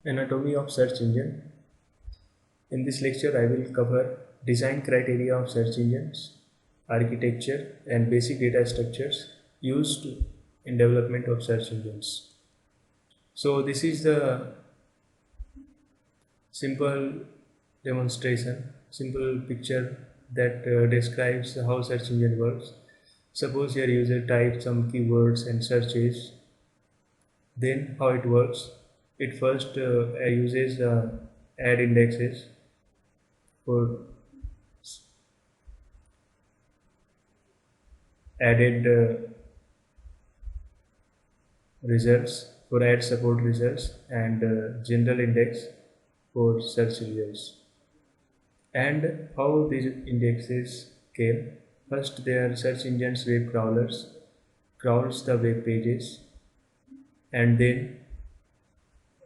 Anatomy of search engine. In this lecture, I will cover design criteria of search engines, architecture, and basic data structures used in development of search engines. So this is the simple demonstration, simple picture that describes how search engine works. Suppose your user types some keywords and searches. Then how it works? It first uses add indexes for added results, for add support results, and general index for search results. And how these indexes came? First, their search engines web crawlers crawls the web pages, and then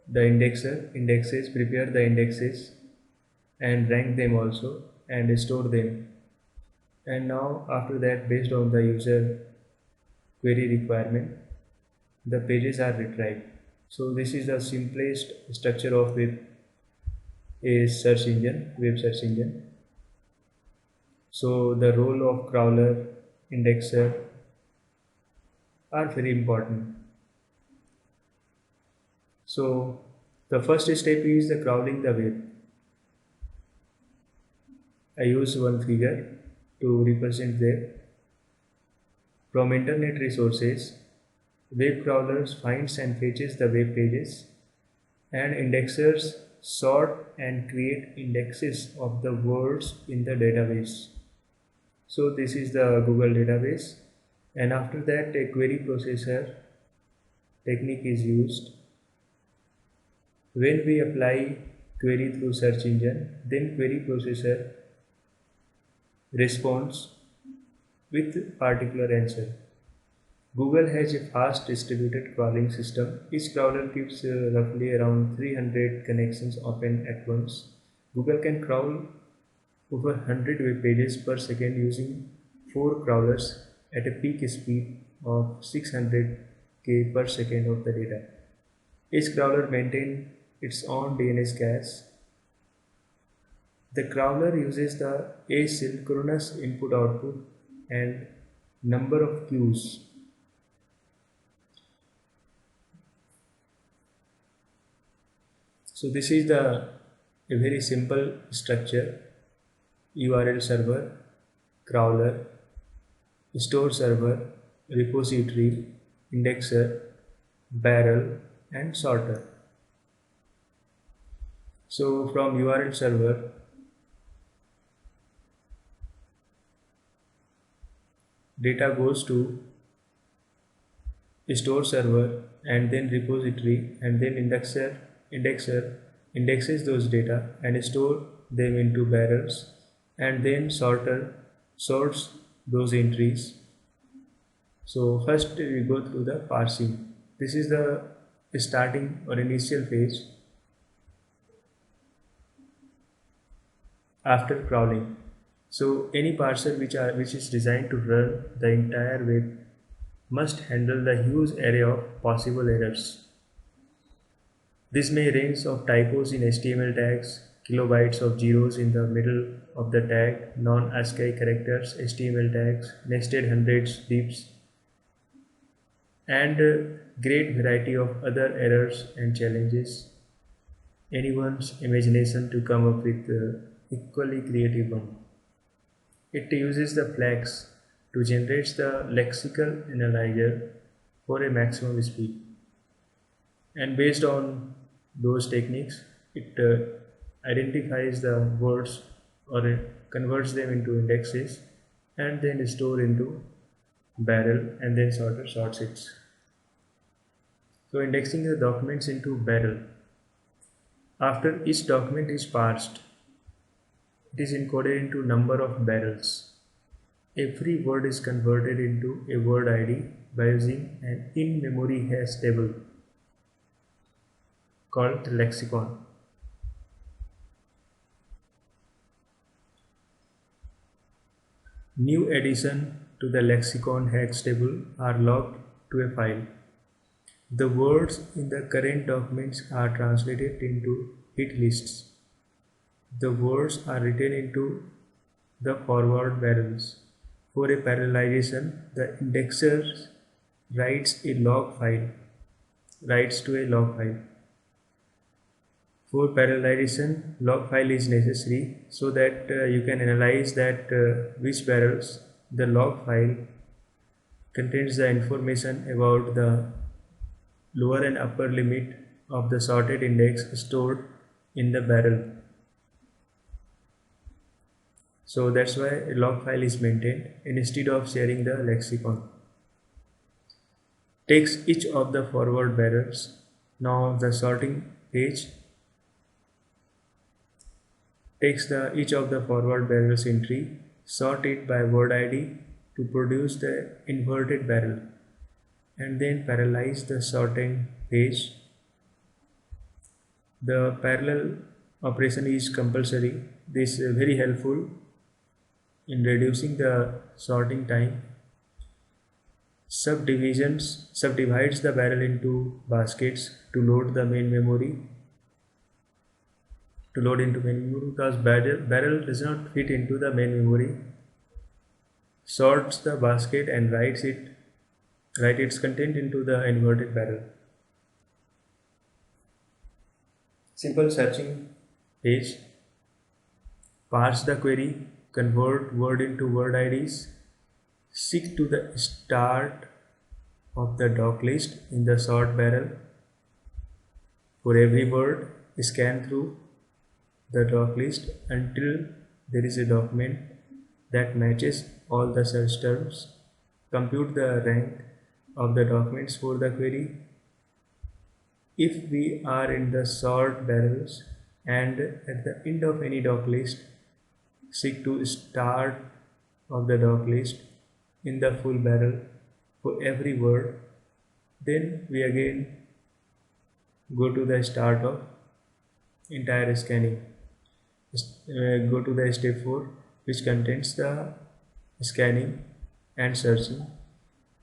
the indexes prepare the indexes and rank them also and store them. And now after that, based on the user query requirement, the pages are retrieved. So this is the simplest structure of a search engine, web search engine. So the role of crawler, indexer are very important. So the first step is the crawling the web. I use one figure to represent that. From internet resources, web crawlers finds and fetches the web pages, and indexers sort and create indexes of the words in the database. So this is the Google database, and after that a query processor technique is used. When we apply query through search engine, then query processor responds with particular answer. Google has a fast distributed crawling system. Each crawler keeps roughly around 300 connections open at once. Google can crawl over 100 web pages per second using 4 crawlers at a peak speed of 600K per second of the data. Each crawler maintains its own DNS cache. The crawler uses the asynchronous input-output and number of queues. So this is a very simple structure: URL server, crawler, store server, repository, indexer, barrel, and sorter. So from URL server, data goes to store server and then repository, and then indexer indexes those data and store them into barrels, and then sorter sorts those entries. So first we go through the parsing. This is the starting or initial phase after crawling. So any parser which is designed to run the entire web must handle the huge array of possible errors. This may range of typos in HTML tags, kilobytes of zeros in the middle of the tag, non-ASCII characters, HTML tags, nested hundreds, dips, and a great variety of other errors and challenges. Anyone's imagination to come up with equally creative one. It uses the flags to generate the lexical analyzer for a maximum speed. And based on those techniques, it identifies the words or it converts them into indexes and then store into barrel, and then sorter sorts it. So indexing the documents into barrel. After each document is parsed, it is encoded into number of barrels. Every word is converted into a word ID by using an in-memory hash table called Lexicon. New addition to the Lexicon hash table are logged to a file. The words in the current documents are translated into hit lists. The words are written into the forward barrels. For a parallelization, the indexer writes a log file, writes to a log file. For parallelization, log file is necessary so that you can analyze that which barrels the log file contains the information about the lower and upper limit of the sorted index stored in the barrel. So that's why a log file is maintained instead of sharing the lexicon. Takes each of the forward barrels. Now the sorting page takes each of the forward barrels entry, sort it by word ID to produce the inverted barrel, and then parallelize the sorting page. The parallel operation is compulsory. This is very helpful in reducing the sorting time. Subdivides the barrel into baskets to load the main memory. To load into main memory because barrel does not fit into the main memory. Sorts the basket and write its content into the inverted barrel. Simple searching page. Parse the query, convert word into word IDs, seek to the start of the doc list in the sort barrel. For every word, scan through the doc list until there is a document that matches all the search terms. Compute the rank of the documents for the query. If we are in the sort barrels and at the end of any doc list, seek to start of the doc list in the full barrel for every word. Then we again go to the start of entire scanning. Go to the step 4, which contains the scanning and searching.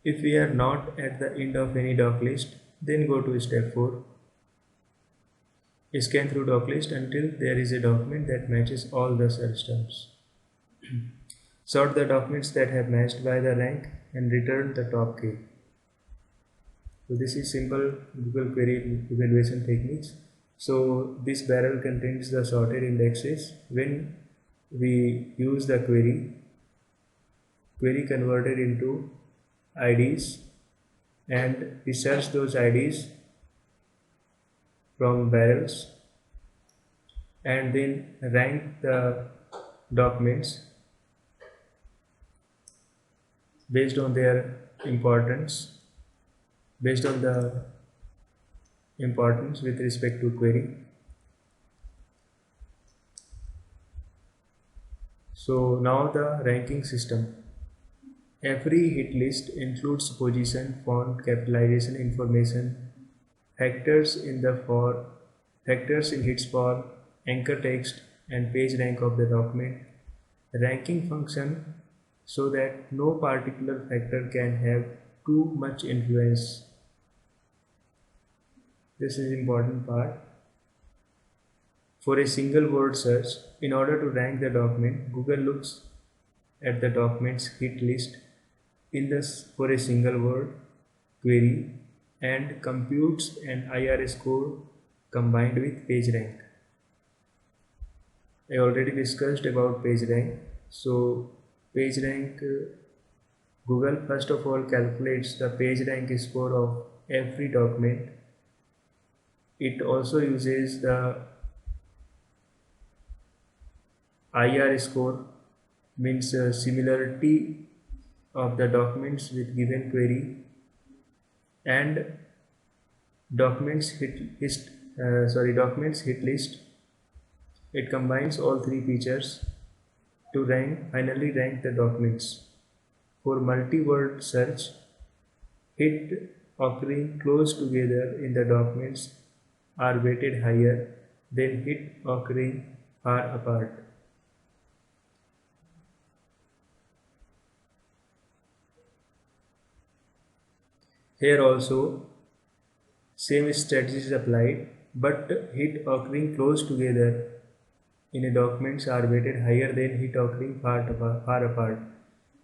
If we are not at the end of any doc list, then go to step 4. Scan through doc list until there is a document that matches all the search terms. Sort the documents that have matched by the rank and return the top key. So this is simple Google query evaluation techniques. So this barrel contains the sorted indexes. When we use the query converted into IDs, and we search those IDs from barrels and then rank the documents based on their importance, based on the importance with respect to query. So now the ranking system. Every hit list includes position, font, capitalization information, factors in hits for anchor text and page rank of the document, ranking function so that no particular factor can have too much influence. This is important part. For a single word search, in order to rank the document, Google looks at the document's hit list for a single word query and computes an IR score combined with page rank. I already discussed about page rank. So page rank, Google first of all calculates the page rank score of every document. It also uses the IR score, means similarity of the documents with given query, and documents hit list. It combines all three features to finally rank the documents. For multi-word search, hit occurring close together in the documents are weighted higher than hit occurring far apart. Here also, Same strategy is applied, but hit occurring close together in a documents are weighted higher than hit occurring far apart.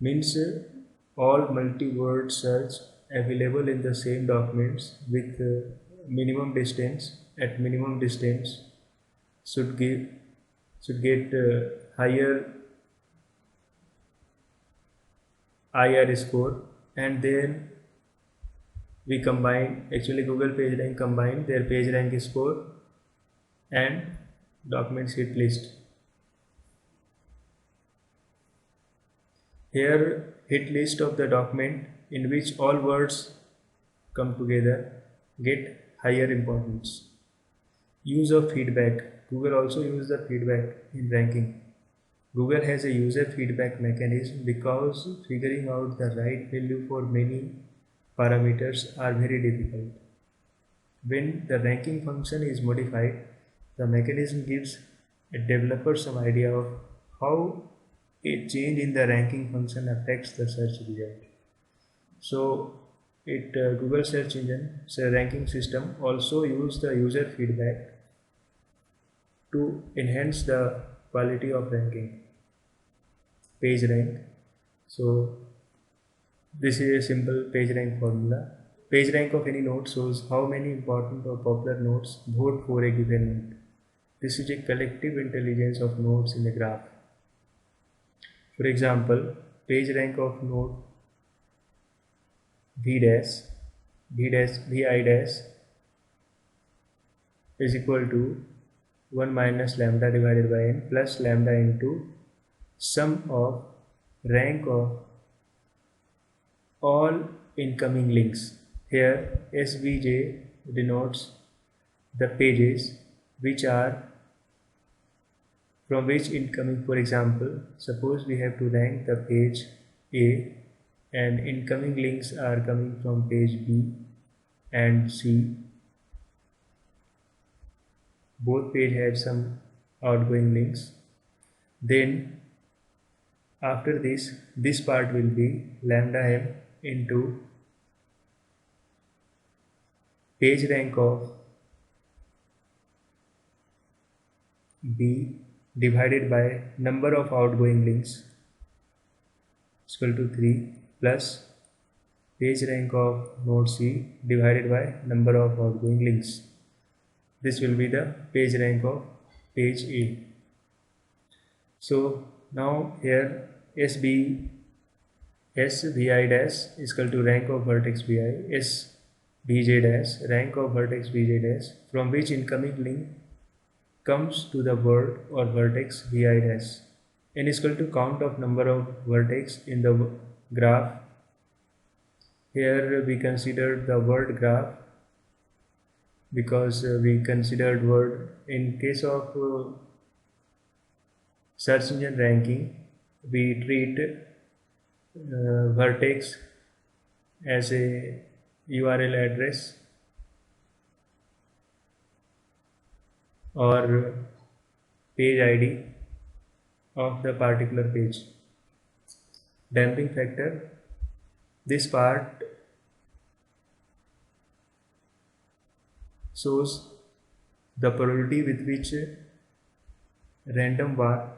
Means all multi-word search available in the same documents with minimum distance at minimum distance should give should get higher IR score, and then we combine, actually Google PageRank combine their PageRank score and documents hit list. Here hit list of the document in which all words come together get higher importance. Use of feedback. Google also use the feedback in ranking. Google has a user feedback mechanism because figuring out the right value for many parameters are very difficult. When the ranking function is modified, the mechanism gives a developer some idea of how a change in the ranking function affects the search result. So, Google search engine ranking system also use the user feedback to enhance the quality of ranking. Page rank. So, this is a simple page rank formula. Page rank of any node shows how many important or popular nodes vote for a given node. This is a collective intelligence of nodes in a graph. For example, page rank of node V dash, Vi dash is equal to 1 minus lambda divided by n plus lambda into sum of rank of all incoming links. Here SVJ denotes the pages which are from which incoming. For example, suppose we have to rank the page A and incoming links are coming from page B and C. Both page had some outgoing links. Then after this part will be lambda m into page rank of B divided by number of outgoing links is equal to 3 plus page rank of node C divided by number of outgoing links. This will be the page rank of page A. So now here SVI dash is equal to rank of vertex Vi, SVJ dash rank of vertex Vj dash from which incoming link comes to the word or vertex Vi dash. N is equal to count of number of vertex in the graph. Here we considered the word graph because we considered word. In case of search engine ranking, we treat vertex as a URL address or page ID of the particular page. Damping factor, this part shows the probability with which random var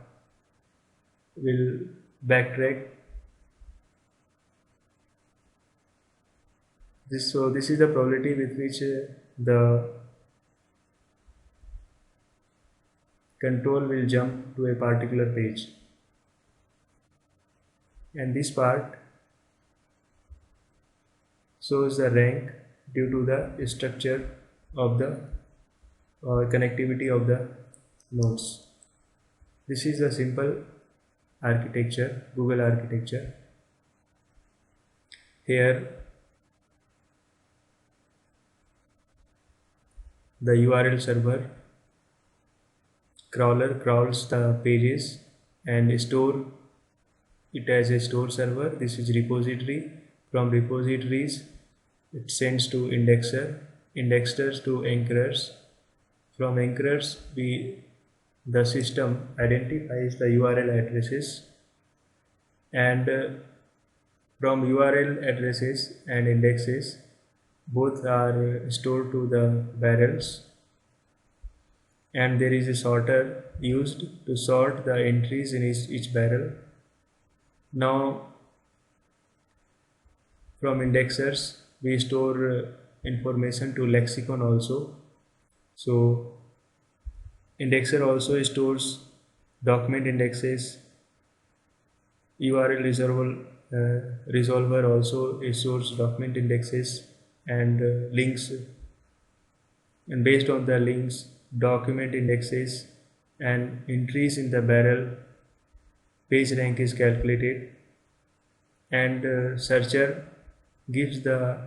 will backtrack. So this is the probability with which the control will jump to a particular page, and this part shows the rank due to the structure of the connectivity of the nodes. This is a simple architecture, Google architecture. Here the URL server crawler crawls the pages and store it as a store server. This is repository. From repositories it sends to indexer, indexers to anchorers. From anchorers the system identifies the URL addresses, and from URL addresses and indexes Both are stored to the barrels, and there is a sorter used to sort the entries in each barrel. Now, from indexers, we store information to lexicon also. So, indexer also stores document indexes. URL resolver also stores document indexes and links, and based on the links, document indexes and entries in the barrel, page rank is calculated, and searcher gives the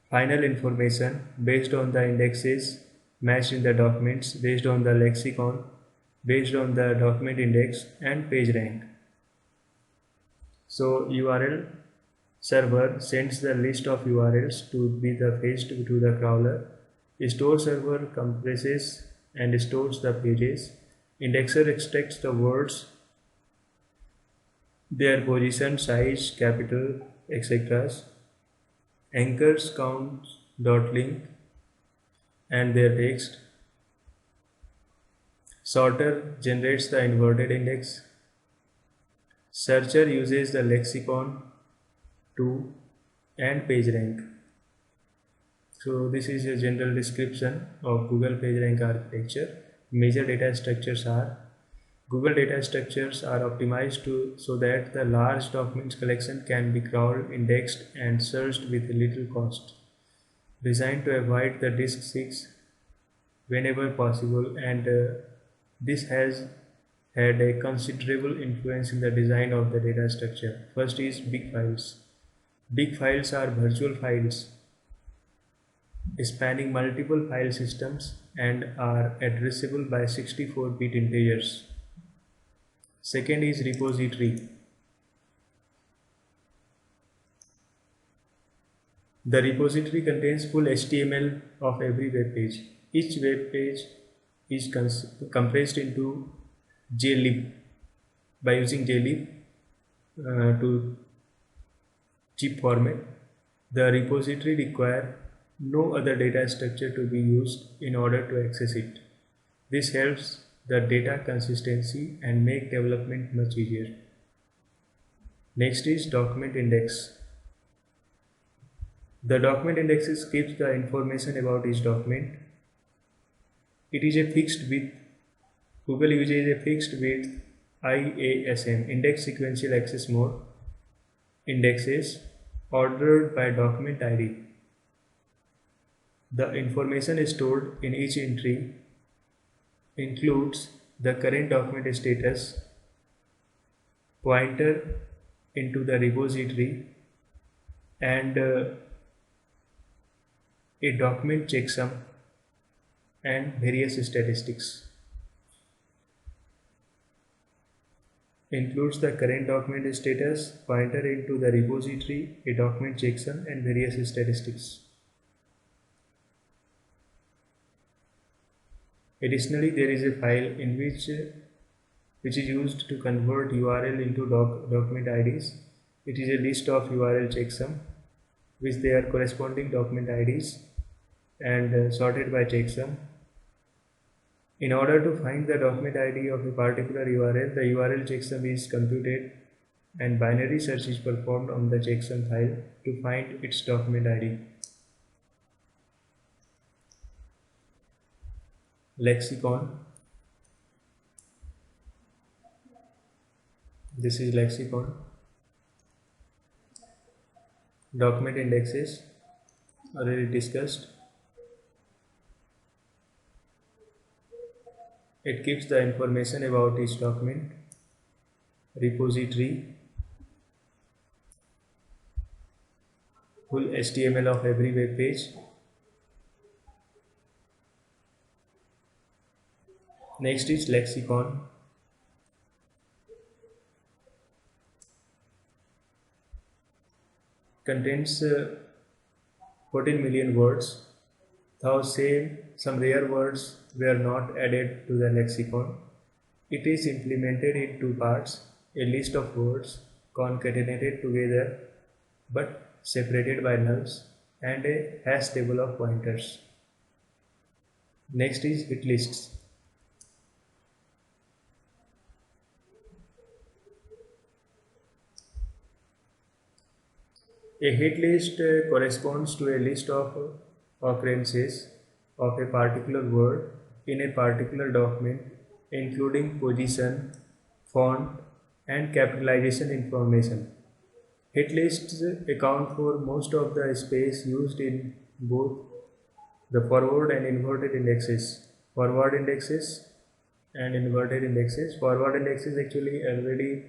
final information based on the indexes matched in the documents, based on the lexicon, based on the document index and page rank. So URL server sends the list of URLs to be the fetched to the crawler. Store server compresses and stores the pages. Indexer extracts the words, their position, size, capital, etc. Anchors counts dot link and their text. Sorter generates the inverted index. Searcher uses the lexicon to and page rank. So this is a general description of Google PageRank architecture. Major data structures are: Google data structures are optimized so that the large documents collection can be crawled, indexed, and searched with little cost. Designed to avoid the disk six whenever possible, and this has had a considerable influence in the design of the data structure. First is big files. Big files are virtual files spanning multiple file systems and are addressable by 64-bit integers. Second is repository. The repository contains full HTML of every web page. Each web page is compressed into JLib by using JLib to zip format. The repository requires no other data structure to be used in order to access it. This helps the data consistency and make development much easier. Next is document index. The document indexes keeps the information about each document. It is a fixed width. Google uses a fixed width IASM, index sequential access mode, indexes ordered by document ID. The information stored in each entry includes the current document status, pointer into the repository, and a document checksum and various statistics. Includes the current document status, pointer into the repository, a document checksum, and various statistics. Additionally, there is a file in which is used to convert URL into document IDs. It is a list of URL checksum, with their corresponding document IDs and sorted by checksum. In order to find the document ID of a particular URL, the URL checksum is computed and binary search is performed on the checksum file to find its document ID. Lexicon. This is lexicon. Document indexes already discussed. It keeps the information about each document. Repository, full HTML of every web page. Next is lexicon. Contains 14 million words. Though some rare words were not added to the lexicon. It is implemented in two parts: a list of words concatenated together but separated by nulls, and a hash table of pointers. Next is hit lists. A hit list corresponds to a list of occurrences of a particular word in a particular document, including position, font, and capitalization information. Hit lists account for most of the space used in both the forward and inverted indexes. Forward indexes and inverted indexes. Forward index is actually already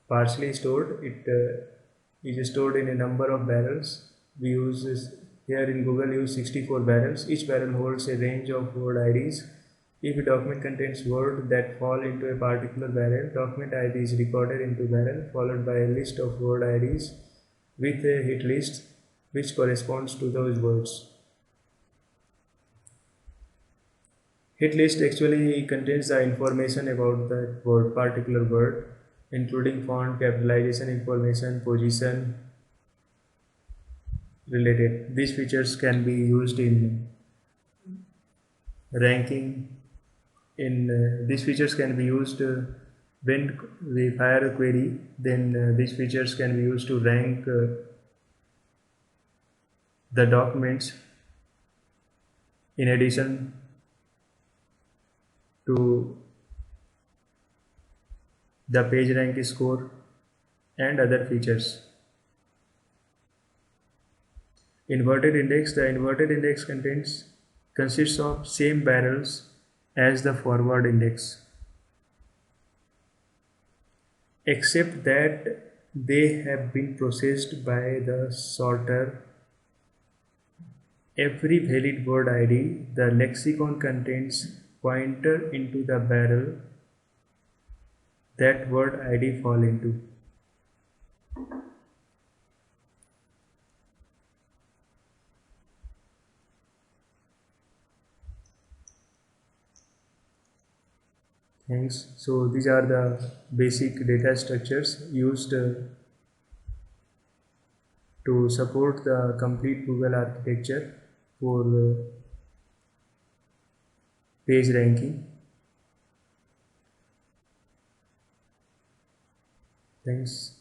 partially stored. It is stored in a number of barrels. We use this here in Google use 64 barrels. Each barrel holds a range of word IDs. If a document contains words that fall into a particular barrel, document ID is recorded into barrel followed by a list of word IDs with a hit list which corresponds to those words. Hit list actually contains the information about that word, particular word, including font, capitalization information, position, related. These features can be used in ranking. These features can be used when we fire a query. Then these features can be used to rank the documents in addition to the page rank score and other features. Inverted index. The inverted index consists of same barrels as the forward index, except that they have been processed by the sorter. Every valid word ID, the lexicon contains pointer into the barrel that word ID fall into. Thanks. So these are the basic data structures used to support the complete Google architecture for page ranking. Thanks.